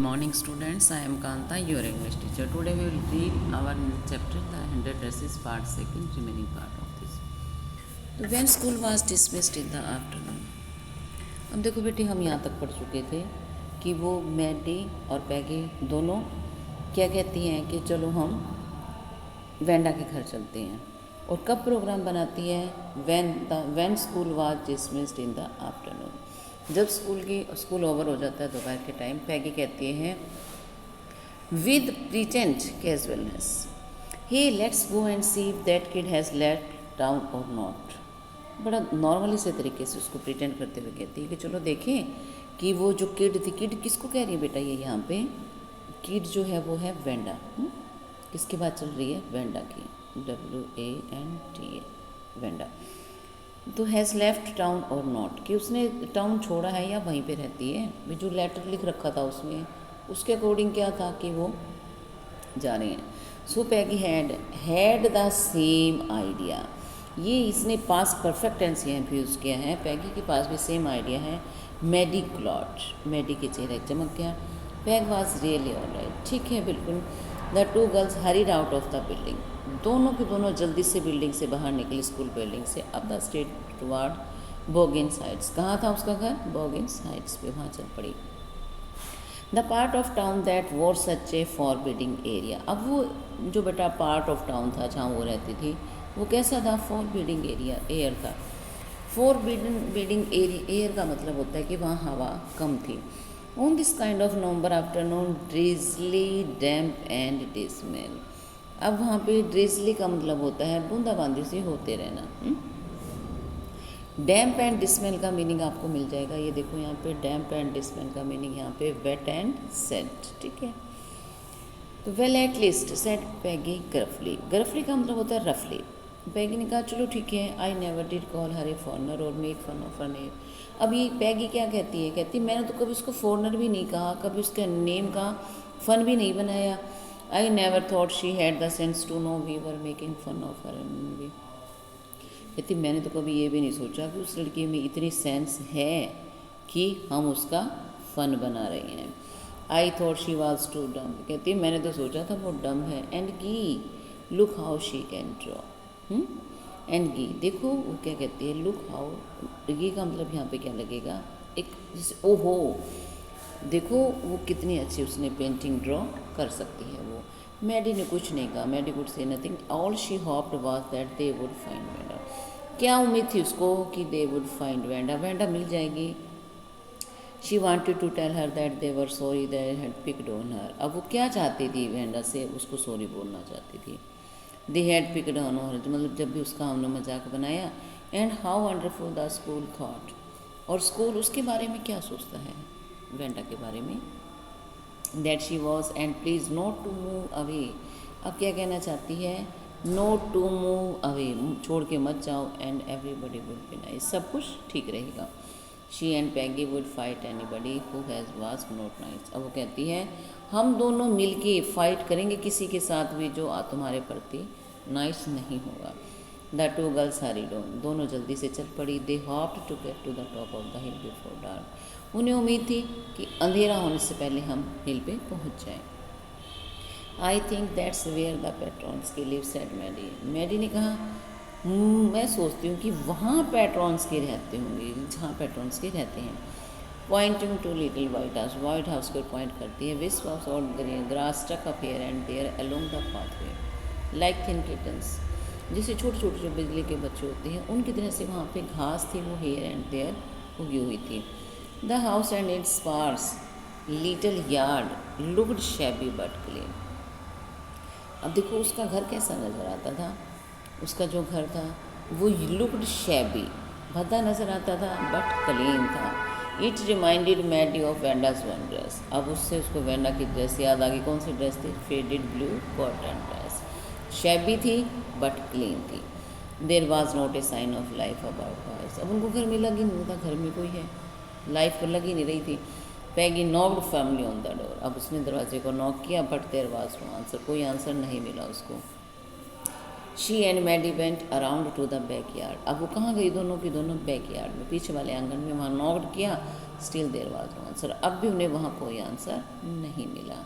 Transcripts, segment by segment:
morning, students. I am Kanta, your English teacher. Today we will read our chapter, The 100 Dresses, part 2, remaining part of this. तो when school was dismissed in the afternoon. अब देखो बेटी, हम यहाँ तक पढ़ चुके थे कि वो मैडी और पैगी दोनों क्या कहती हैं कि चलो हम वेंडा के घर चलते हैं। और कब प्रोग्राम बनाती है? when school was dismissed in the afternoon. जब स्कूल ओवर हो जाता है दोपहर के टाइम, पैगी कहती है with pretend casualness, hey let's go and see if that kid has let down और नॉट। बड़ा नॉर्मली से तरीके से उसको प्रीटेंड करते हुए कहती है कि चलो देखें कि वो जो किड थी, किड किसको कह रही है बेटा? ये यहाँ पे किड जो है वो है वेंडा। किसकी बात चल रही है? वेंडा की, WANDA, वेंडा। तो हैज़ लेफ्ट टाउन और नॉट, कि उसने टाउन छोड़ा है या वहीं पे रहती है। जो लेटर लिख रखा था उसमें, उसके अकॉर्डिंग क्या था कि वो जा रहे हैं। सो पैगी हैड द सेम आइडिया। ये इसने पास परफेक्ट टेंस यहाँ यूज़ किया है। पैगी के पास भी सेम आइडिया है। मैडी क्लॉट, मैडी के चेहरे चमक गया। पैग वाज रियली ऑलराइट, ठीक है बिल्कुल। The two girls hurried out of the building, दोनों के दोनों जल्दी से बिल्डिंग से बाहर निकली, स्कूल बिल्डिंग से। अब द स्ट्रीट टुवर्ड बोगिन्स हाइट्स, कहाँ था उसका घर? बोगिन्स हाइट्स पे, वहाँ चल पड़ी। The part of town that war such A forbidding area, अब वो जो बेटा पार्ट ऑफ टाउन था जहाँ वो रहती थी, वो कैसा था? फॉरबिडिंग एयर था। फॉरबिडिंग एयर का मतलब होता है कि वहाँ हवा कम थी। On this kind of November afternoon drizzly, damp and dismal, अब वहाँ पे ड्रिजली का मतलब होता है बूंदाबांदी से होते रहना। डैम्प एंड डिसमेल का मीनिंग आपको मिल जाएगा। ये देखो यहाँ पे डैम्प एंड डिसमेल का मीनिंग यहाँ पे वेट एंड सेट, ठीक है। तो वेल एट लीस्ट सेट पैगी ग्रफली, ग्रफली का मतलब होता है रफली। पैगी ने कहा चलो ठीक है, I never did call her a foreigner और make fun of her name. अब ये पैगी क्या कहती है? कहती मैंने तो कभी उसको फॉरनर भी नहीं कहा, कभी उसके नेम का फन भी नहीं बनाया। I never thought she had the sense to know we were making fun of her movie. कहती मैंने तो कभी ये भी नहीं सोचा कि उस लड़की में इतनी सेंस है कि हम उसका फ़न बना रहे हैं। I thought she was too dumb, कहती मैंने तो सोचा था वो डम है। And गी look how she can draw, and गी देखो वो क्या कहती है, look how, गी का मतलब यहाँ पे क्या लगेगा? एक जैसे ओहो, देखो वो कितनी अच्छी उसने पेंटिंग ड्रॉ कर सकती है वो। मैडी ने कुछ नहीं कहा, Maddie could say nothing. All she hoped was that they would find Wanda, क्या उम्मीद थी उसको कि they would find Wanda, Wanda मिल जाएगी। She wanted to tell her that they were sorry they had picked on her, अब वो क्या चाहती थी? वेंडा से उसको सॉरी बोलना चाहती थी। दे हैड पिक्ड ऑन हर मतलब जब भी उसका हमने मजाक बनाया। And how wonderful the school thought, और स्कूल उसके बारे में क्या सोचता है? वेंडा के बारे में। That she was and please not to move away, अब क्या कहना चाहती है? नॉट टू मूव अवे, छोड़ के मत जाओ। And everybody would be nice, सब कुछ ठीक रहेगा। She and Peggy would fight anybody who has was not nice, अब वो कहती है हम दोनों मिलके फाइट करेंगे किसी के साथ भी जो तुम्हारे प्रति नाइस नहीं होगा। The two girls hurried on, दोनों जल्दी से चल पड़ी। They hoped to get to the top of the hill before dark, उन्हें उम्मीद थी कि अंधेरा होने से पहले हम हिल पे पहुंच जाएं। I think that's where the Petronskis live, said Maddie, Maddie ने कहा मैं सोचती हूँ कि वहाँ पेट्रॉन्स के रहते होंगे, जहाँ पेट्रॉन्स के रहते हैं। Pointing to little white house को पॉइंट करती है। This was all grass stuck up here and there along the pathway like thin kittens, जैसे छोटे छोटे जो बिजली के बच्चे होते हैं उनकी तरह से वहाँ पे घास थी, वो हेयर एंड देयर उगी हुई थी। The house and its sparse little yard looked shabby but clean, अब देखो उसका घर कैसा नज़र आता था? उसका जो घर था वो लुक्ड शैबी, भद्दा नज़र आता था, बट क्लीन था। It reminded Maddie of Wanda's one dress, अब उससे उसको वेंडा की ड्रेस याद आ गई। कौन सी ड्रेस थी? Faded blue cotton dress, shabby थी बट क्लीन थी। There was not a sign of life about house, अब उनको घर में लगी नहीं था, घर में कोई है, लाइफ पर लगी नहीं रही थी। Peggy knocked firmly on the door, अब उसने दरवाजे को नॉक किया, but there was no answer, कोई आंसर नहीं मिला उसको। She and Maddie went around to the back yard. अब वो कहाँ गई, दोनों की दोनों बैक यार्ड में, पीछे वाले आंगन में। वहाँ नॉक किया, still there was no answer. अब भी उन्हें वहाँ कोई आंसर नहीं मिला।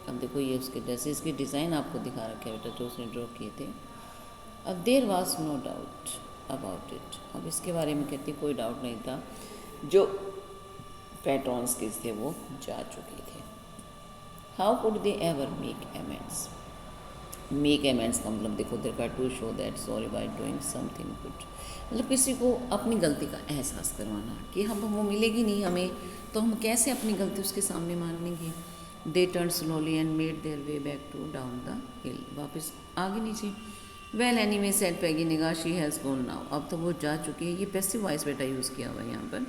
अब देखो ये उसके ड्रेसेस की डिज़ाइन आपको दिखा रखे है बेटा, जो उसने ड्रॉ किए थे। अब there was no doubt about it. अब इसके बारे में कहती कोई डाउट नहीं था, जो पैट्रॉन्स किस थे वो जा चुके थे। How could they ever make amends. Make amends का मतलब देखो, देयर का to show that sorry by doing something good. मतलब किसी को अपनी गलती का एहसास करवाना कि हम वो मिलेगी नहीं हमें, तो हम कैसे अपनी गलती उसके सामने मान लेंगे। They turn slowly and made their way back to down the hill. वापस आगे नीचे। वेल एनीवे सेड पैगी ने कहा, शी हैज़ गॉन नाउ। अब तो वो जा चुकी है। ये पैसिव वॉइस बेटा यूज़ किया हुआ है यहाँ पर।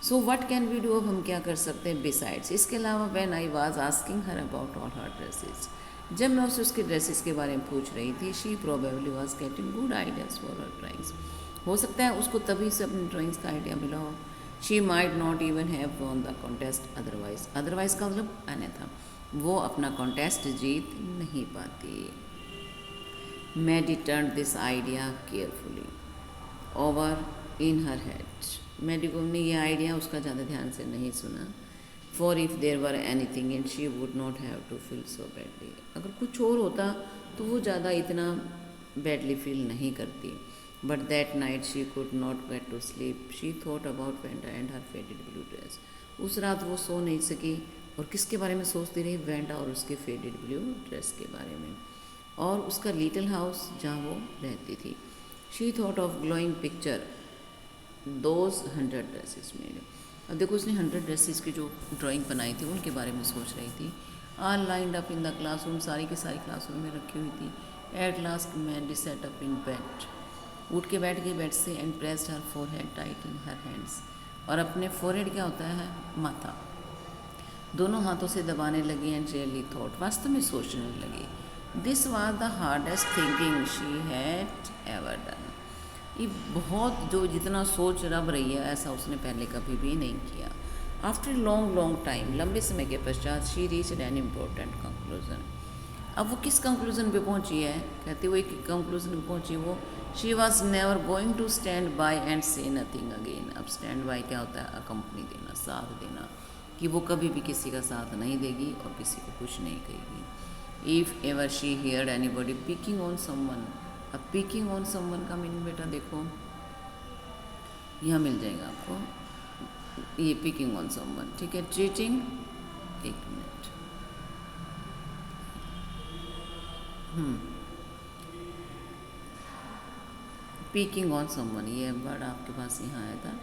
So what can we do, अब हम क्या कर सकते हैं बिसाइड्स, इसके अलावा। When I was asking her about all her dresses, जब मैं उससे उसके ड्रेसेस के बारे में पूछ रही थी, she probably was getting good ideas for her drawings. हो सकता है उसको तभी से अपनी ड्राइंग्स का आइडिया मिला हो। She might not even have won the contest otherwise. Otherwise का मतलब अन्यथा वो अपना कॉन्टेस्ट जीत नहीं पाती। Maddie turned this idea carefully over in her head. Maddie को ने यह आइडिया उसका ज़्यादा ध्यान से नहीं सुना। For if there were anything in she would not have to feel so badly. अगर कुछ और होता तो वो ज़्यादा इतना बैडली फील नहीं करती। But that night she could not get to sleep. She thought about Wanda and her faded blue dress. उस रात वो सो नहीं सकी और किसके बारे में सोचती रही, वेंडा और उसके फेडेड ब्लू ड्रेस के बारे में, और उसका लिटिल हाउस जहाँ वो रहती थी। She thought of glowing picture those 100 dresses made. अब देखो उसने 100 ड्रेसेस की जो ड्राइंग बनाई थी उनके बारे में सोच रही थी। All lined up in the classroom, सारी की सारी क्लासरूम में रखी हुई थी। At last Maddie sat up in bed. उठ के बैठ गई बेड से and pressed her forehead tight in her hands. और अपने फोरहेड क्या होता है, माथा, दोनों हाथों से दबाने लगी। एंड रियली थॉट, वास्तव में सोचने लगी। This was the hardest thinking she had ever done. ये बहुत, जो जितना सोच रब रही है ऐसा उसने पहले कभी भी नहीं किया। आफ्टर लॉन्ग लॉन्ग टाइम, लंबे समय के पश्चात, she reached an important conclusion. अब वो किस कंक्लूजन पे पहुंची है, कहते वो एक कंक्लूजन पे पहुंची वो, she was never going to stand by and say nothing again. अब स्टैंड बाय क्या होता है, अकम्पनी देना, साथ देना, कि वो कभी भी किसी का साथ नहीं देगी और किसी को कुछ नहीं कहेगी। If ever she heard anybody picking on someone. अब पिकिंग ऑन समवन का मीनिंग बेटा देखो यहाँ मिल जाएगा आपको, ये पिकिंग ऑन समवन, ठीक है। ट्रीटिंग, एक मिनट, पिकिंग ऑन समवन, ये वर्ड आपके पास यहाँ आया था,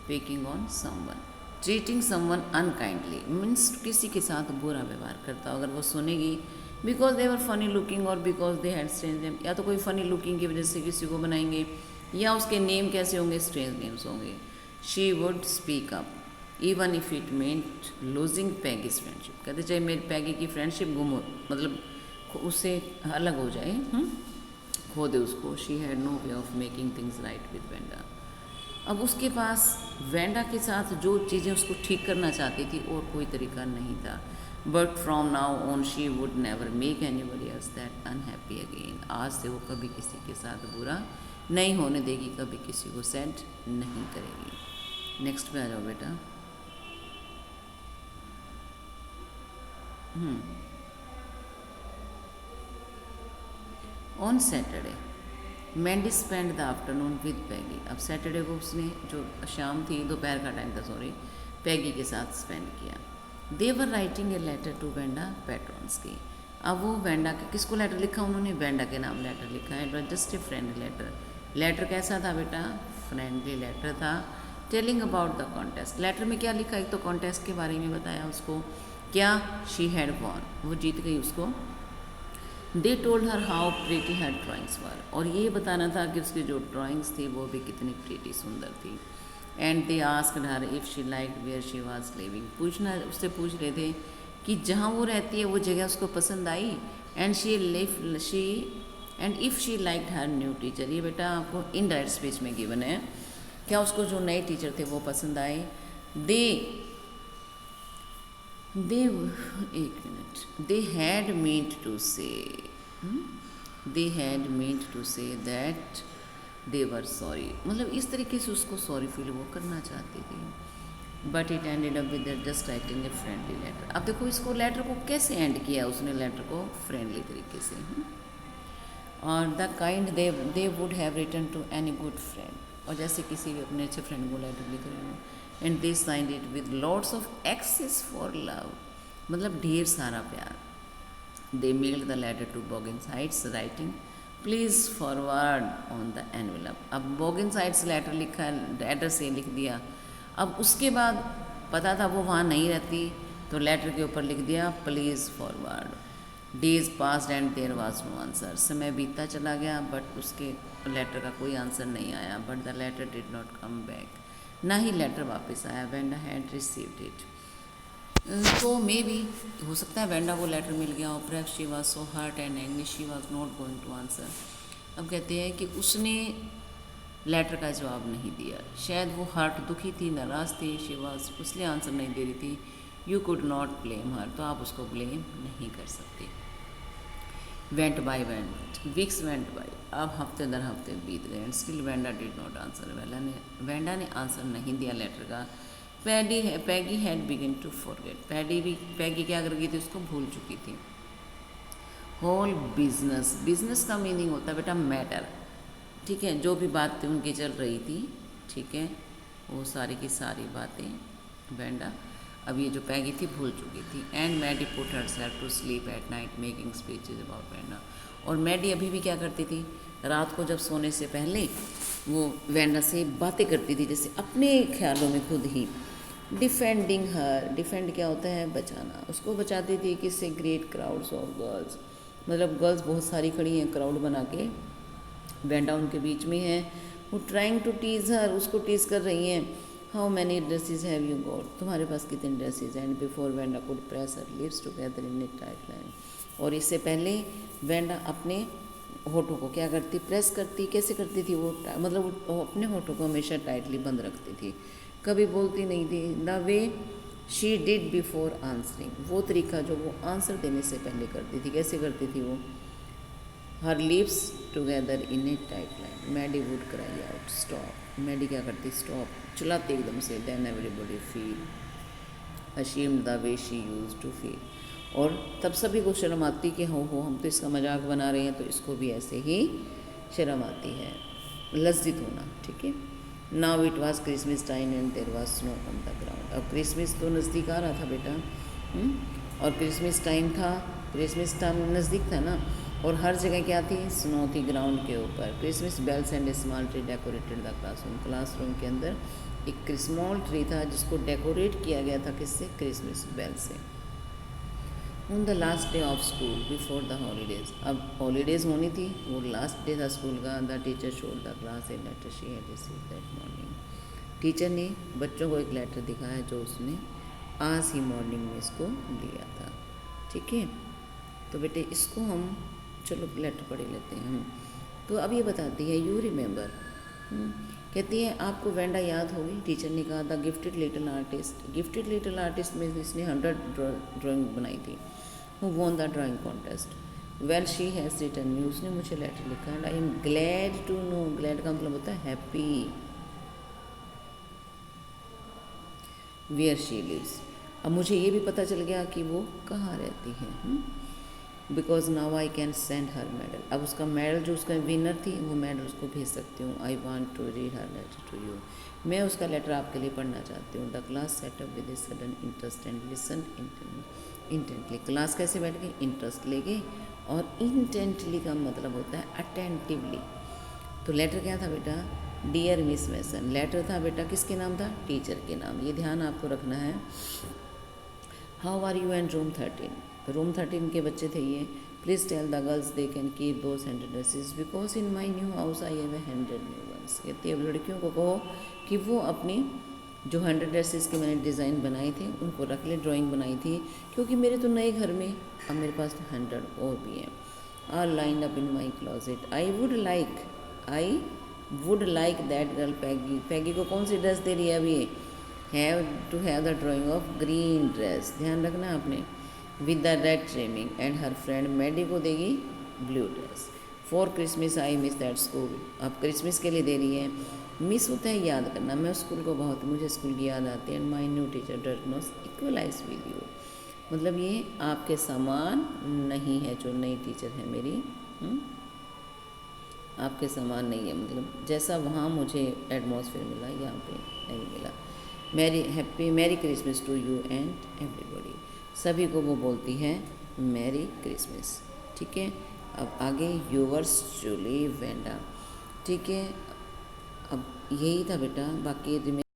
picking on someone. Treating someone unkindly means किसी के साथ बुरा व्यवहार करता। अगर वो सुनेगी because they were funny looking और because they had strange name, या तो कोई फनी लुकिंग की वजह से किसी को बनाएंगे, या उसके नेम कैसे होंगे, स्ट्रेंज नेम्स होंगे। She would speak up even if it meant losing Peggy's friendship. कहते चाहे मेरी पैगी की फ्रेंडशिप गुम हो, मतलब उससे अलग हो जाए, खो दे उसको। She had no way of making things right with Wanda. अब उसके पास वेंडा के साथ जो चीज़ें उसको ठीक करना चाहती थी और कोई तरीका नहीं था। But from now on she would never make anybody else that unhappy again. आज से वो कभी किसी के साथ बुरा नहीं होने देगी, कभी किसी को सैड नहीं करेगी। नेक्स्ट पे आ जाओ बेटा। On Saturday Maddie spend the afternoon with Peggy. अब सैटरडे को उसने, जो शाम थी, दोपहर का टाइम था सॉरी, पैगी के साथ स्पेंड किया। They were writing a letter to Wanda Petronski की। अब वो वेंडा के, किसको लेटर लिखा उन्होंने, वेंडा के नाम लेटर लिखा है। It was just a friend letter. Letter कैसा था बेटा, फ्रेंडली लेटर था। Telling about the contest, letter में क्या लिखा, एक तो कॉन्टेस्ट के बारे में बताया उसको, क्या, शी हैड वॉन, वो जीत गई उसको। They told her how pretty her drawings were, और ये बताना था कि उसकी जो ड्राइंग्स थी वो भी कितनी प्रीटी, सुंदर थी। And they asked her if she like where she was living, पूछना, उससे पूछ रहे थे कि जहाँ वो रहती है वो जगह उसको पसंद आई। And and if she like her new teacher, ये बेटा आपको इनडायरेक्ट स्पीच में गिवन है, क्या उसको जो नए टीचर थे वो पसंद आए। दे एक minute, they had meant to say, they had meant to say that they were sorry, मतलब इस तरीके से उसको सॉरी फील वो करना चाहती थी। But it ended up with just writing a friendly letter. अब देखो इसको लेटर को कैसे एंड किया उसने, लेटर को फ्रेंडली तरीके से। और the kind they would have written to any good friend, और जैसे किसी भी अपने अच्छे फ्रेंड को लेटर लिख रहे हो। And they signed it with lots of x's for love, मतलब ढेर सारा प्यार। They mailed the letter to Boggins Heights writing please forward on the envelope. अब बॉगिंस हाइट्स लेटर लिखा, लेटर से लिख दिया। अब उसके बाद पता था वो वहाँ नहीं रहती, तो लेटर के ऊपर लिख दिया please forward. Days passed and there was no answer, समय बीतता चला गया बट उसके लेटर का कोई आंसर नहीं आया। But the letter did not come back, ना ही लेटर वापस आया। वेंडा हैड रिसीव्ड इट, तो मे बी हो सकता है वेंडा को लेटर मिल गया हो। Perhaps she was so hurt and angry she was not going to answer. अब कहते हैं कि उसने लेटर का जवाब नहीं दिया, शायद वो हर्ट, दुखी थी, नाराज़ थी, शी वाज, इसलिए आंसर नहीं दे रही थी। यू कुड नॉट ब्लेम हर, तो आप उसको ब्लेम नहीं कर सकते। Went by went, weeks went by, अब हफ्ते दर हफ्ते बीत गए। And still Wanda did not answer, Wanda ने आंसर नहीं दिया लेटर का। पैगी हैड बिगिन टू फॉरगेट, पैगी क्या कर गई थी, उसको भूल चुकी थी। होल बिजनेस, बिजनेस का मीनिंग होता है बेटा मैटर, ठीक है, जो भी बातें उनकी चल रही थी, ठीक है, वो सारी की सारी बातें वेंडा, अब ये जो पैगी थी भूल चुकी थी। And Maddie put herself to sleep at night making speeches about Wanda, और मैडी अभी भी क्या करती थी, रात को जब सोने से पहले वो वेंडा से बातें करती थी, जैसे अपने ख्यालों में खुद ही। डिफेंडिंग हर, डिफेंड क्या होता है, बचाना, उसको बचाती थी किससे, ग्रेट क्राउड्स ऑफ गर्ल्स, मतलब गर्ल्स बहुत सारी खड़ी हैं क्राउड बना के, वेंडा उनके बीच में है। वो ट्राइंग टू टीज हर, उसको टीज कर रही हैं। How many dresses have you got, तुम्हारे पास कितने ड्रेसेस हैं। And before Wanda could press her lips together in a tight line, और इससे पहले वेंडा अपने होठों को क्या करती, प्रेस करती, कैसे करती थी वो, मतलब वो अपने होठों को हमेशा टाइटली बंद रखती थी, कभी बोलती नहीं थी। The way she did before answering, वो तरीका जो वो आंसर देने से पहले करती थी, कैसे करती थी वो, her lips together in a tight line. Maddie would cry out stop, Maddie क्या करती, स्टॉप, चिल्लाती एकदम से। Then everybody feel ashamed the way she use to feel, और तब सभी को शर्म आती कि हो हम तो इसका मजाक बना रहे हैं, तो इसको भी ऐसे ही शर्म आती है, लज्जित होना, ठीक है। Now it was Christmas time and there was snow on the ground, अब क्रिसमस तो नज़दीक आ रहा था बेटा, और क्रिसमस टाइम था, क्रिसमस टाइम नज़दीक था ना, और हर जगह क्या थी, स्नो थी ग्राउंड के ऊपर। Christmas bells and small tree decorated the classroom, classroom के अंदर एक स्मॉल ट्री था जिसको डेकोरेट किया गया था किससे, क्रिसमस बेल से। On the last day of school before the holidays, अब हॉलीडेज़ होनी थी, वो लास्ट डे था स्कूल का। The teacher showed the class a letter she had received that morning, टीचर ने बच्चों को एक लेटर दिखाया जो उसने आज ही मॉर्निंग में इसको लिया था, ठीक है। तो बेटे इसको हम चलो लेटर पढ़ लेते हैं हम। तो अब ये बताती है यू रिमेंबर, कहती है आपको वेंडा याद होगी, टीचर ने कहा the gifted little artist, gifted little artist में इसने 100 ड्राइंग बनाई थी, who won the drawing contest. Well she has written me, उसने मुझे लेटर लिखा है। I am glad to know, glad का मतलब होता है हैप्पी, वेयर शी लिव्स, अब मुझे ये भी पता चल गया कि वो कहाँ रहती है। Because now I can send her medal, अब उसका मेडल जो उसका विनर थी वो मेडल उसको भेज सकती हूँ। I want to read her letter to you, मैं उसका लेटर आपके लिए पढ़ना चाहती हूँ। The class sat up with a sudden interest and listen intently, class कैसे बैठ गई, इंटरेस्ट ले गए, और इंटेंटली का मतलब होता है अटेंटिवली। तो लेटर क्या था बेटा, डियर मिस मैसन, लेटर था बेटा किसके नाम था, टीचर के नाम, ये ध्यान आपको रखना है। How are you and room 13, room 13 के बच्चे थे ये। Please tell the girls they can keep those 100 dresses because in my new house I have 100 new ones, कहती है अब लड़कियों को कहो कि वो अपनी जो 100 ड्रेसेस के मैंने डिज़ाइन बनाए थे उनको रख ले, ड्राइंग बनाई थी, क्योंकि मेरे तो नए घर में अब मेरे पास तो 100 और भी हैं। Are line up in my closet, I would like that girl Peggy, Peggy को कौन सी ड्रेस दे रही है अभी, have to have the drawing of green dress, ध्यान रखना आपने, with the red trimming, and her friend Maddie को देगी blue dress. For Christmas I miss that school. अब क्रिसमस के लिए दे रही है, मिस होता है याद करना, मैं स्कूल को बहुत, मुझे स्कूल की याद आती है। And my new teacher does not equalize with you, मतलब ये आपके समान नहीं है, जो नई टीचर है मेरी आपके समान नहीं है, मतलब जैसा वहाँ मुझे एटमॉस्फेयर मिला यहाँ पे नहीं मिला। Merry Christmas to you and everybody, सभी को वो बोलती है मैरी क्रिसमस। ठीक है, अब आगे यूवर्स जूली वेंडा। ठीक है, अब यही था बेटा, बाकी